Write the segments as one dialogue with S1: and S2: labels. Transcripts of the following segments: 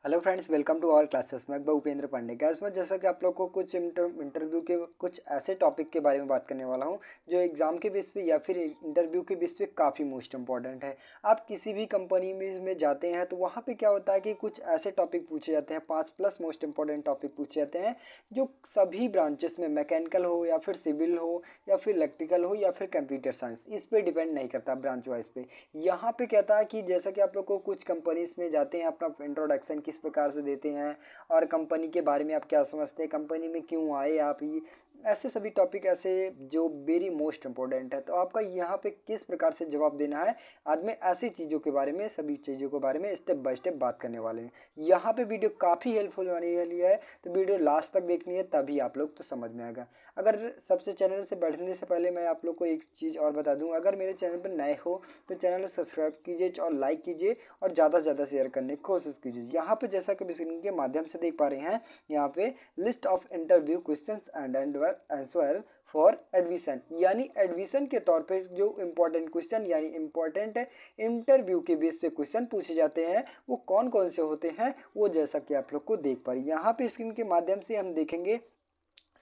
S1: Hello friends, welcome to all classes. मैं Upendra Pandey. Gas में जैसा कि आप लोग को कुछ इंटरव्यू के कुछ ऐसे टॉपिक के बारे में बात करने वाला हूं जो एग्ज़ाम के बेस पे या फिर इंटरव्यू के बेस पे काफ़ी मोस्ट इंपॉर्टेंट है। आप किसी भी कंपनी में जाते हैं तो वहां पे क्या होता है कि कुछ ऐसे टॉपिक पूछे जाते हैं, 5+ मोस्ट इंपॉर्टेंट टॉपिक पूछे जाते हैं जो सभी ब्रांचेस में, मैकेनिकल हो या फिर सिविल हो या फिर इलेक्ट्रिकल हो या फिर कंप्यूटर साइंस, इस पर डिपेंड नहीं करता ब्रांच वाइज पे। यहाँ पे कहता है कि जैसा कि आप लोग को कुछ कंपनीज में जाते हैं, अपना इंट्रोडक्शन किस प्रकार से देते हैं और कंपनी के बारे में आप क्या समझते हैं, कंपनी में क्यों आए आप, ये ऐसे सभी टॉपिक ऐसे जो वेरी मोस्ट इंपॉर्टेंट है। तो आपका यहाँ पे किस प्रकार से जवाब देना है, आज मैं ऐसी चीज़ों के बारे में, सभी चीज़ों के बारे में स्टेप बाय स्टेप बात करने वाले हैं। यहाँ पे वीडियो काफ़ी हेल्पफुल होने वाली है, तो वीडियो लास्ट तक देखनी है, तभी आप लोग तो समझ में आएगा। अगर सबसे चैनल से बढ़ने से पहले मैं आप लोग को एक चीज़ और बता दूं, अगर मेरे चैनल पर नए हो तो चैनल को सब्सक्राइब कीजिए और लाइक कीजिए और ज़्यादा से ज़्यादा शेयर करने की कोशिश कीजिए। यहाँ पे जैसा कि स्क्रीन के माध्यम से देख पा रहे हैं, यहाँ पे list of interview questions and answer for admission, यानी एडमिशन के तौर पे जो इम्पोर्टेंट क्वेश्चन यानी इम्पोर्टेंट इंटरव्यू के बेस पे क्वेश्चन पूछे जाते हैं वो कौन कौन से होते हैं, वो जैसा कि आप लोग को देख पा रहे हैं यहाँ पे स्क्रीन के माध्यम से हम देखेंगे।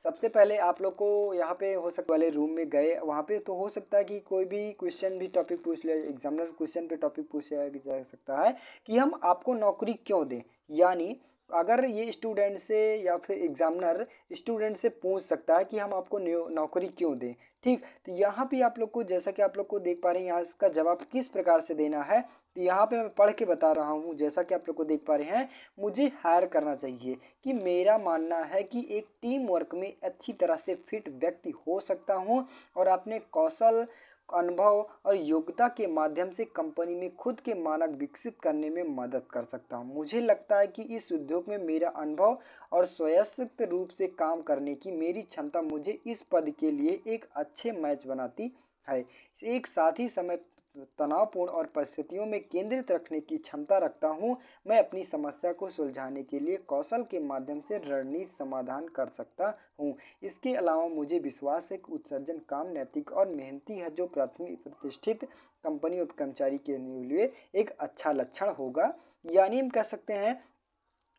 S1: सबसे पहले आप लोग को यहाँ पे हो सकता वाले रूम में गए, वहाँ पे तो हो सकता है कि कोई भी क्वेश्चन भी टॉपिक पूछ ले, एग्जामिनर क्वेश्चन पे टॉपिक पूछा जा सकता है कि हम आपको नौकरी क्यों दें। यानी अगर ये स्टूडेंट से या फिर एग्जामिनर स्टूडेंट से पूछ सकता है कि हम आपको नौकरी क्यों दें। ठीक, तो यहाँ पे आप लोग को, जैसा कि आप लोग को देख पा रहे हैं, यहाँ इसका जवाब किस प्रकार से देना है, तो यहाँ पे मैं पढ़ के बता रहा हूँ। जैसा कि आप लोग को देख पा रहे हैं, मुझे हायर करना चाहिए कि मेरा मानना है कि एक टीम वर्क में अच्छी तरह से फिट व्यक्ति हो सकता हूँ और अपने कौशल, अनुभव और योग्यता के माध्यम से कंपनी में खुद के मानक विकसित करने में मदद कर सकता हूँ। मुझे लगता है कि इस उद्योग में मेरा अनुभव और स्वयस्क्त रूप से काम करने की मेरी क्षमता मुझे इस पद के लिए एक अच्छे मैच बनाती है। एक साथ ही समय तनावपूर्ण और परिस्थितियों में केंद्रित रखने की क्षमता रखता हूँ। मैं अपनी समस्या को सुलझाने के लिए कौशल के माध्यम से रणनीतिक समाधान कर सकता हूँ। इसके अलावा मुझे विश्वास है कि उत्सर्जन काम नैतिक और मेहनती है, जो प्राथमिक प्रतिष्ठित कंपनी और कर्मचारी के लिए एक अच्छा लक्षण होगा। यानी हम कह सकते हैं,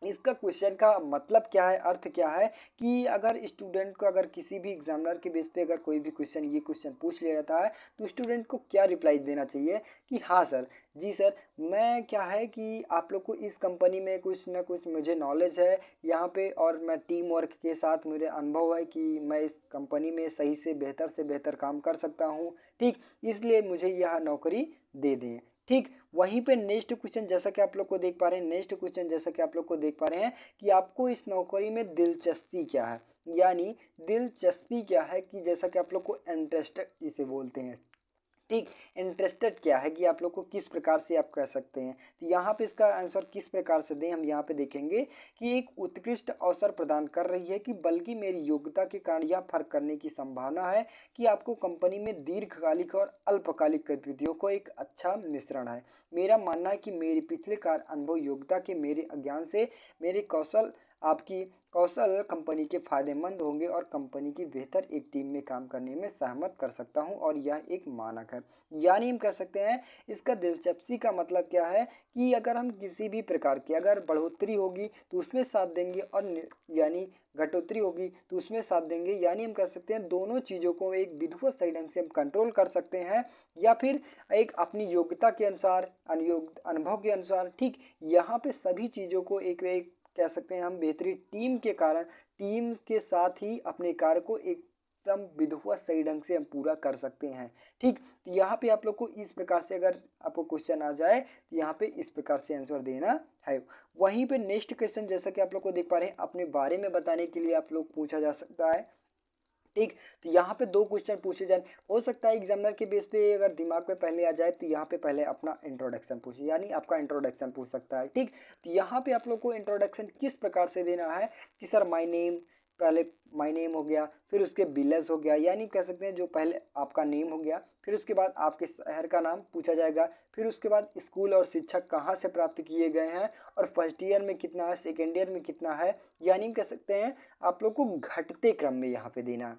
S1: इसका क्वेश्चन का मतलब क्या है, अर्थ क्या है कि अगर स्टूडेंट को, अगर किसी भी एग्जामिनर के बेस पे अगर कोई भी क्वेश्चन, ये क्वेश्चन पूछ लिया जाता है, तो स्टूडेंट को क्या रिप्लाई देना चाहिए कि हाँ सर, जी सर, मैं क्या है कि आप लोग को इस कंपनी में कुछ ना कुछ मुझे नॉलेज है यहाँ पे, और मैं टीम वर्क के साथ मेरे अनुभव है कि मैं इस कंपनी में सही से बेहतर काम कर सकता हूँ। ठीक, इसलिए मुझे यह नौकरी दे दें। ठीक, वहीं पे नेक्स्ट क्वेश्चन जैसा कि आप लोग को देख पा रहे हैं, नेक्स्ट क्वेश्चन जैसा कि आप लोग को देख पा रहे हैं कि आपको इस नौकरी में दिलचस्पी क्या है, यानी दिलचस्पी क्या है कि जैसा कि आप लोग को इंटरेस्टेड जिसे बोलते हैं। ठीक, इंटरेस्टेड क्या है कि आप लोग को किस प्रकार से आप कह सकते हैं, तो यहाँ पे इसका आंसर किस प्रकार से दें, हम यहाँ पे देखेंगे कि एक उत्कृष्ट अवसर प्रदान कर रही है कि बल्कि मेरी योग्यता के कारण यह फर्क करने की संभावना है कि आपको कंपनी में दीर्घकालिक और अल्पकालिक गतिविधियों को एक अच्छा मिश्रण है। मेरा मानना है कि मेरी पिछले कार्य अनुभव, योग्यता के मेरे अज्ञान से मेरे कौशल, आपकी कौशल कंपनी के फायदेमंद होंगे और कंपनी की बेहतर एक टीम में काम करने में सहमत कर सकता हूं, और यह एक मानक है। यानी हम कह सकते हैं, इसका दिलचस्पी का मतलब क्या है कि अगर हम किसी भी प्रकार की अगर बढ़ोतरी होगी तो उसमें साथ देंगे, और यानी घटोतरी होगी तो उसमें साथ देंगे। यानी हम कह सकते हैं दोनों चीज़ों को एक विधिवत सही ढंग से हम कंट्रोल कर सकते हैं, या फिर एक अपनी योग्यता के अनुसार, अनुभव के अनुसार। ठीक, यहाँ पे सभी चीज़ों को एक एक कह सकते हैं हम बेहतरीन टीम के कारण, टीम के साथ ही अपने कार्य को एकदम विधिवत सही ढंग से हम पूरा कर सकते हैं। ठीक, तो यहाँ पे आप लोग को इस प्रकार से अगर आपको क्वेश्चन आ जाए तो यहाँ पे इस प्रकार से आंसर देना है। वहीं पे नेक्स्ट क्वेश्चन जैसा कि आप लोग को देख पा रहे हैं, अपने बारे में बताने के लिए आप लोग पूछा जा सकता है। ठीक, तो यहाँ पे दो क्वेश्चन पूछे जाए, हो सकता है एग्जामिनर के बेस पे अगर दिमाग में पहले आ जाए तो यहाँ पे पहले अपना इंट्रोडक्शन पूछे, यानी आपका इंट्रोडक्शन पूछ सकता है। ठीक, तो यहाँ पे आप लोग को इंट्रोडक्शन किस प्रकार से देना है कि सर माय नेम, पहले माय नेम हो गया, फिर उसके विलेज हो गया, यानी कह सकते हैं जो पहले आपका नेम हो गया, फिर उसके बाद आपके शहर का नाम पूछा जाएगा, फिर उसके बाद स्कूल और शिक्षक कहाँ से प्राप्त किए गए हैं, और फर्स्ट ईयर में कितना है, सेकेंड ईयर में कितना है, यानी कह सकते हैं आप लोग को घटते क्रम में यहाँ पे देना है।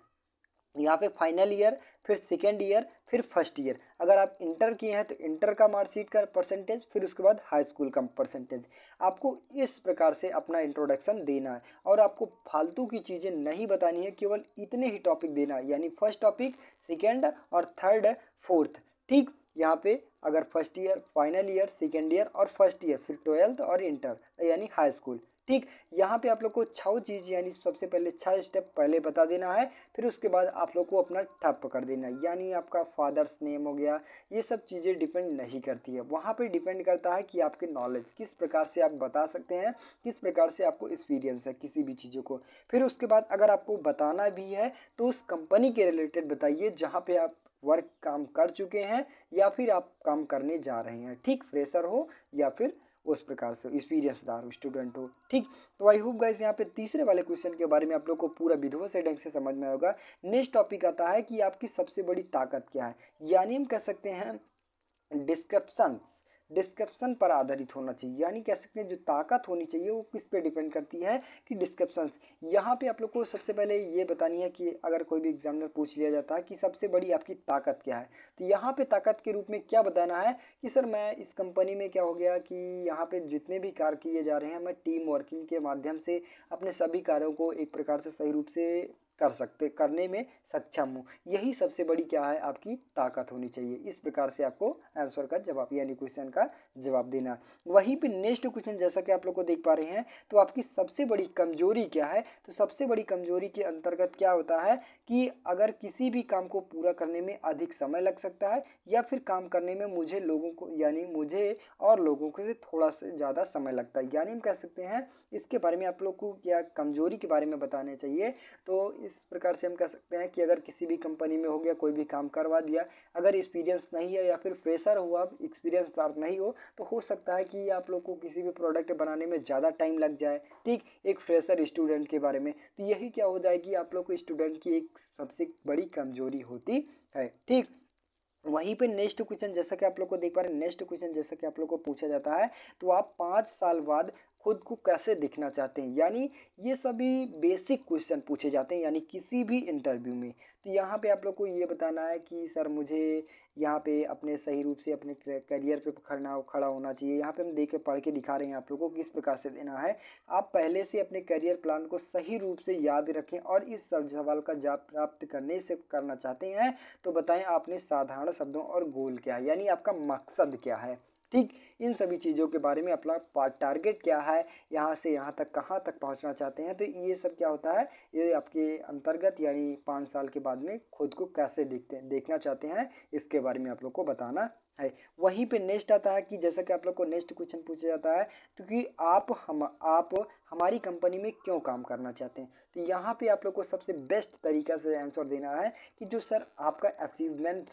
S1: यहाँ पे फाइनल ईयर, फिर सेकेंड ईयर, फिर फर्स्ट ईयर। अगर आप इंटर किए हैं तो इंटर का मार्कशीट का परसेंटेज, फिर उसके बाद हाई स्कूल का परसेंटेज। आपको इस प्रकार से अपना इंट्रोडक्शन देना है और आपको फालतू की चीज़ें नहीं बतानी है, केवल इतने ही टॉपिक देना है, यानी फर्स्ट टॉपिक, सेकेंड और थर्ड, फोर्थ। ठीक, यहाँ पे अगर first year, final year, second year और फर्स्ट ईयर, फिर ट्वेल्थ और इंटर यानी हाई स्कूल। ठीक, यहाँ पे आप लोग को 6 चीज़ यानी सबसे पहले 6 स्टेप पहले बता देना है, फिर उसके बाद आप लोग को अपना ठप्प कर देना है, यानी आपका फादर्स नेम हो गया। ये सब चीज़ें डिपेंड नहीं करती है, वहाँ पे डिपेंड करता है कि आपके नॉलेज किस प्रकार से आप बता सकते हैं, किस प्रकार से आपको एक्सपीरियंस है किसी भी चीज़ों को। फिर उसके बाद अगर आपको बताना भी है तो उस कंपनी के रिलेटेड बताइए जहाँ पे आप वर्क काम कर चुके हैं या फिर आप काम करने जा रहे हैं। ठीक, फ्रेशर हो या फिर उस प्रकार से एक्सपीरियंसदार स्टूडेंट हो। ठीक, तो आई होप गाइस यहाँ पे तीसरे वाले क्वेश्चन के बारे में आप लोग को पूरा विधिवत से ढंग से समझ में होगा। नेक्स्ट टॉपिक आता है कि आपकी सबसे बड़ी ताकत क्या है, यानी हम कह सकते हैं डिस्क्रिप्शन। डिस्क्रिप्शन पर आधारित होना चाहिए, यानी कह सकते हैं जो ताकत होनी चाहिए वो किस पे डिपेंड करती है कि डिस्क्रिप्शन। यहाँ पे आप लोग को सबसे पहले ये बतानी है कि अगर कोई भी एग्जामिनर पूछ लिया जाता है कि सबसे बड़ी आपकी ताकत क्या है, तो यहाँ पे ताकत के रूप में क्या बताना है कि सर मैं इस कंपनी में क्या हो गया कि यहाँ पे जितने भी कार्य किए जा रहे हैं मैं टीम वर्किंग के माध्यम से अपने सभी कार्यों को एक प्रकार से सही रूप से करने में सक्षम हूँ। यही सबसे बड़ी क्या है आपकी ताकत होनी चाहिए। इस प्रकार से आपको आंसर का जवाब यानी क्वेश्चन का जवाब देना। वहीं पे नेक्स्ट क्वेश्चन जैसा कि आप लोग को देख पा रहे हैं, तो आपकी सबसे बड़ी कमजोरी क्या है, तो सबसे बड़ी कमजोरी के अंतर्गत क्या होता है कि अगर किसी भी काम को पूरा करने में अधिक समय लग सकता है या फिर काम करने में मुझे लोगों को यानी मुझे और लोगों को से थोड़ा सा ज़्यादा समय लगता है, यानी हम कह सकते हैं इसके बारे में आप लोग को क्या कमजोरी के बारे में बताने चाहिए। तो इस प्रकार से हम कह सकते हैं कि अगर किसी भी कंपनी में हो गया कोई भी काम करवा दिया, अगर एक्सपीरियंस नहीं है या फिर फ्रेशर हो आप, एक्सपीरियंसदार नहीं तो हो सकता है कि आप लोग को किसी भी प्रोडक्ट बनाने में ज़्यादा टाइम लग जाए। ठीक, एक फ्रेशर स्टूडेंट के बारे में, तो यही क्या हो जाएगी आप लोग को स्टूडेंट की एक सबसे बड़ी कमजोरी होती है। ठीक, वहीं पे नेक्स्ट क्वेश्चन जैसा कि आप लोग को देख पा रहे हैं, नेक्स्ट क्वेश्चन जैसा कि आप लोग को पूछा जाता है, तो आप 5 साल बाद खुद को कैसे दिखना चाहते हैं, यानी ये सभी बेसिक क्वेश्चन पूछे जाते हैं यानी किसी भी इंटरव्यू में। तो यहाँ पे आप लोग को ये बताना है कि सर मुझे यहाँ पे अपने सही रूप से अपने करियर पे खड़ा होना चाहिए। यहाँ पे हम देख के पढ़ के दिखा रहे हैं आप लोगों को किस प्रकार से देना है। आप पहले से अपने करियर प्लान को सही रूप से याद रखें और इस सब सवाल का जवाब प्राप्त करने से करना चाहते हैं तो बताएं आपने साधारण शब्दों और गोल क्या है, यानी आपका मकसद क्या है। ठीक, इन सभी चीज़ों के बारे में अपना टारगेट क्या है, यहाँ से यहाँ तक कहाँ तक पहुँचना चाहते हैं, तो ये सब क्या होता है, ये आपके अंतर्गत यानी 5 साल के बाद में खुद को कैसे देखना चाहते हैं, इसके बारे में आप लोग को बताना है। वहीं पे नेक्स्ट आता है कि जैसा कि आप लोग को नेक्स्ट क्वेश्चन पूछा जाता है, तो कि आप हमारी कंपनी में क्यों काम करना चाहते हैं। तो यहाँ पे आप लोग को सबसे बेस्ट तरीका से आंसर देना है कि जो सर आपका अचीवमेंट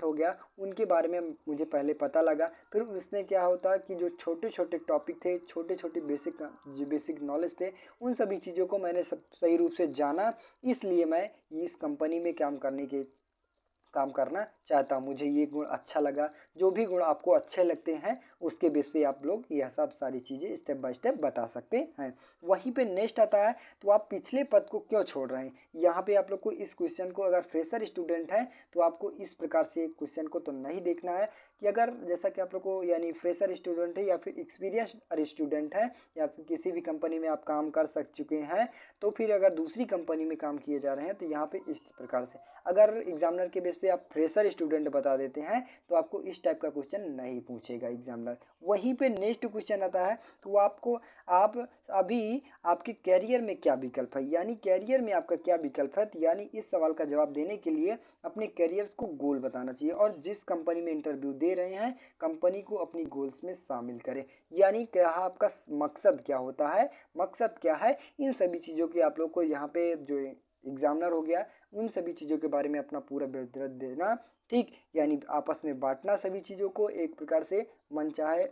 S1: हो गया उनके बारे में मुझे पहले पता लगा। फिर उसने क्या होता है कि जो छोटे छोटे टॉपिक थे, छोटे छोटे बेसिक नॉलेज थे, उन सभी चीज़ों को मैंने सब सही रूप से जाना, इसलिए मैं इस कंपनी में काम करना चाहता हूँ। मुझे ये गुण अच्छा लगा। जो भी गुण आपको अच्छे लगते हैं उसके बेस पे आप लोग यह सब सारी चीज़ें स्टेप बाय स्टेप बता सकते हैं। वहीं पे नेक्स्ट आता है, तो आप पिछले पद को क्यों छोड़ रहे हैं। यहाँ पे आप लोग को इस क्वेश्चन को, अगर फ्रेशर स्टूडेंट है तो आपको इस प्रकार से क्वेश्चन को तो नहीं देखना है कि अगर जैसा कि आप लोग को यानी फ्रेशर स्टूडेंट है या फिर एक्सपीरियंस स्टूडेंट है या फिर किसी भी कंपनी में आप काम कर चुके हैं, तो फिर अगर दूसरी कंपनी में काम किए जा रहे हैं तो यहाँ पे इस प्रकार से अगर एग्जामिनर के बेस पे आप फ्रेशर स्टूडेंट बता देते हैं तो आपको इस टाइप का क्वेश्चन नहीं पूछेगा एग्जामिनर। वहीं पे नेक्स्ट क्वेश्चन आता है, तो आप अभी आपके कैरियर में क्या विकल्प है, यानी कैरियर में आपका क्या विकल्प है। यानी इस सवाल का जवाब देने के लिए अपने कैरियर को गोल बताना चाहिए और जिस कंपनी में इंटरव्यू दे रहे हैं कंपनी को अपनी गोल्स में शामिल करें, यानी क्या आपका मकसद क्या होता है, मकसद क्या है, इन सभी चीज़ों की आप लोग को यहाँ पे जो एग्जामिनर हो गया उन सभी चीज़ों के बारे में अपना पूरा विवरण देना। ठीक, यानी आपस में बांटना सभी चीज़ों को एक प्रकार से मनचाहे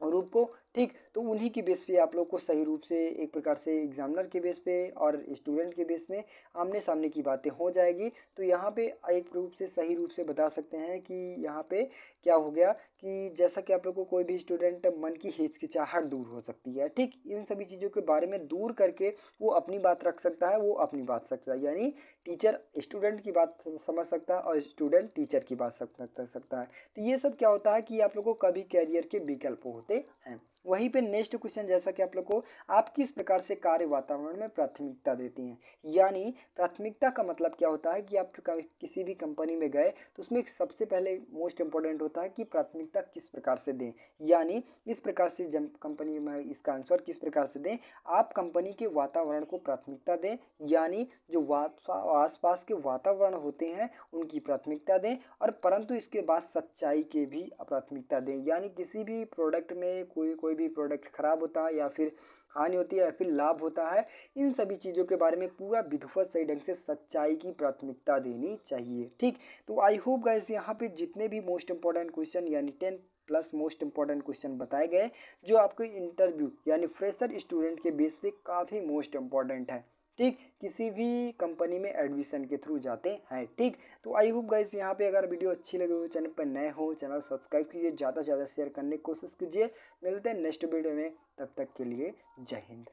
S1: रूप को। ठीक, तो उन्हीं की बेस पे आप लोग को सही रूप से एक प्रकार से एग्जामिनर के बेस पे और स्टूडेंट के बेस में आमने सामने की बातें हो जाएगी। तो यहाँ पे एक रूप से सही रूप से बता सकते हैं कि यहाँ पे क्या हो गया कि जैसा कि आप लोग को कोई भी स्टूडेंट मन की हिचकिचाहट दूर हो सकती है, ठीक इन सभी चीज़ों के बारे में दूर करके वो अपनी बात रख सकता है, वो अपनी बात सकता है, यानी टीचर स्टूडेंट की बात समझ सकता है और स्टूडेंट टीचर की बात सकता है। तो ये सब क्या होता है कि आप लोग को कभी कैरियर के विकल्प होते हैं। वहीं पे नेक्स्ट क्वेश्चन, जैसा कि आप लोग को, आप किस प्रकार से कार्य वातावरण में प्राथमिकता देती हैं, यानी प्राथमिकता का मतलब क्या होता है कि आप किसी भी कंपनी में गए तो उसमें सबसे पहले मोस्ट इंपॉर्टेंट होता है कि प्राथमिकता किस प्रकार से दें, यानी इस प्रकार से जब कंपनी में इसका आंसर किस प्रकार से दें, आप कंपनी के वातावरण को प्राथमिकता दें, यानी जो आसपास के वातावरण होते हैं उनकी प्राथमिकता दें, और परंतु इसके बाद सच्चाई के भी प्राथमिकता दें, यानी किसी भी प्रोडक्ट में कोई भी प्रोडक्ट खराब होता है या फिर हानि होती है या फिर लाभ होता है, इन सभी चीज़ों के बारे में पूरा विधिवत सही ढंग से सच्चाई की प्राथमिकता देनी चाहिए। ठीक, तो आई होप गाइस यहाँ पे जितने भी मोस्ट इंपॉर्टेंट क्वेश्चन यानी 10 प्लस मोस्ट इंपॉर्टेंट क्वेश्चन बताए गए, जो आपको इंटरव्यू यानी फ्रेशर स्टूडेंट के बेस पे काफ़ी मोस्ट इंपॉर्टेंट है, ठीक, किसी भी कंपनी में एडमिशन के थ्रू जाते हैं। ठीक, तो आई होप गाइस यहाँ पे अगर वीडियो अच्छी लगे हो, चैनल पर नए हो, चैनल सब्सक्राइब कीजिए, ज़्यादा से ज़्यादा शेयर करने की कोशिश कीजिए। मिलते हैं नेक्स्ट वीडियो में, तब तक के लिए जय हिंद।